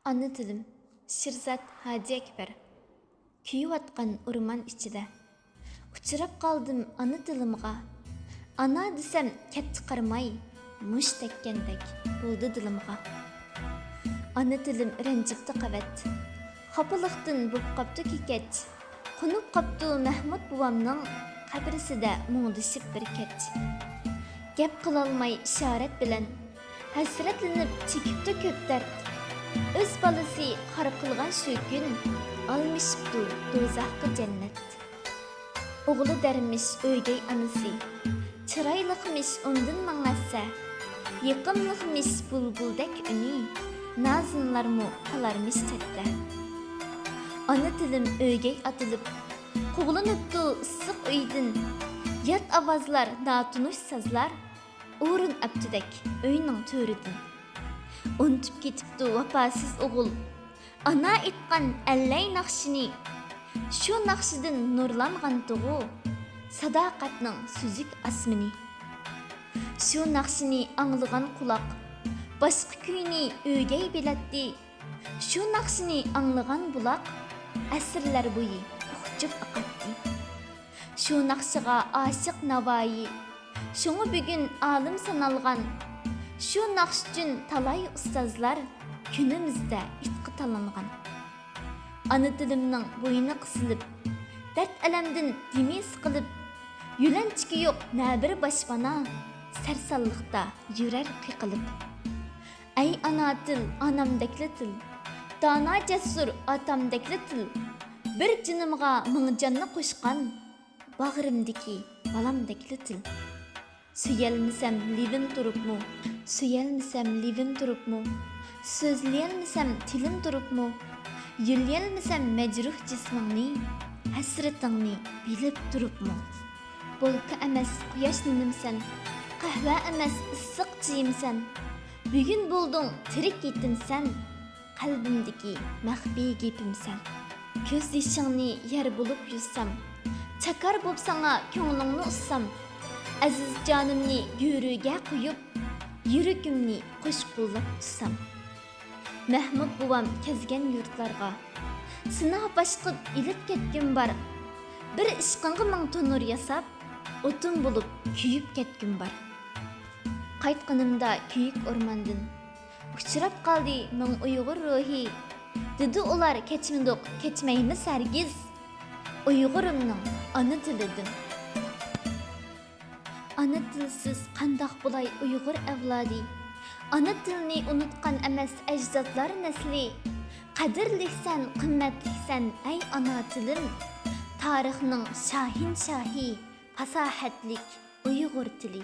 Ana tilim Shirzat Haji Ekber. Kuyuvatqan urman içide. Uçurap qaldım ana tilimga. Ana desem ket chiqarmay, mush tekkendek bo'ldi dilimga. Ana tilim ranjibdi qavat. Xapalıqdan bo'p qapti kekech. Qunub qapti Mahmud buvamning qabrisida muңdishib bir kech. Gap qilolmay ishorat bilan hasratlanib chekibdi ko'p dard. Öz balası qara qilgan shu kun almışıptı dozaqqa jannat. Oğlu dermiş öygey anısı. Çıraylıqmış ondan mаңassa. Yıqımlıqmış bulbuldek ünü. Nazınlar mı kalarmış çette. Ana tilim öygey atılıp. Qoğlanıptı ıssıq öydün. Yat avazlar, natunuş sazlar. Uğrun aptidek öyning törüdün. Unutup ketipti vapasız oğul. Ana etqan allay naqshini. Şu naqshidin nurlangan tuğu. Sadaqatning süzük asmini. Şu naqshini anlıgan kulaq. Başqa kuyni öygey bilatdi. Şu naqshini anlıgan bulaq. Asrlar boyu uqchib aqatdi. Şu naqshiga aşık navayi. Şunu bugün alim sanalgan. Şu naqsh üçün talay ustazlar günümüzde itqi talangan. Ana tilimning boyni qisilib, dard alamdan dimi siqilib, yulanchiki yo'q na bir boshpana, sarsalliqda yurar qiqilib. Ay ana til, anamdekli til, dana jasur atamdekli til, bir jinimga ming jonni qo'shgan, bag'rimdiki balamdekli til. Suyalmisam livim turibmi? Suyalmisam livim turibmi? So'zlayalmisam tilim turibmi? Yulyalmisam majruh jismingni, hasratingni bilib turibmi? Bolka emas quyosh nunimsan, qahva emas issiq chiyimsan. Bugun bo'lding tirik yetimsan, qalbimdagi maxfiy gapimsan. Ko'z yashingni yer bo'lib yussam, chakar bo'lsanga ko'nglingni ussam. Aziz canımni yürüge koyup, yürükümni qo'shqo'llab tutsam. Mahmud buvam kezgen yurtlarga, sınaq başqib ilib ketgim bar. Bir ishqinga ming tonur yasab, o'tin bo'lib kuyib ketgim bar. Qaytqanimda kuyik ormandin, uchrab qaldi ming uyg'ur ruhi. Dedi ular kechmidiq, kechmaymiz hargiz. Uyg'urimning ana tilidim. Ana tilsiz qandaq bulay Uyg'ur avlodi. Ana tilni unutqan emas ajdodlar nasli. Qadrliksan, qimmatliksan ay ana tilim. Tarixning shahin shahi, fasohatlik Uyg'ur tili.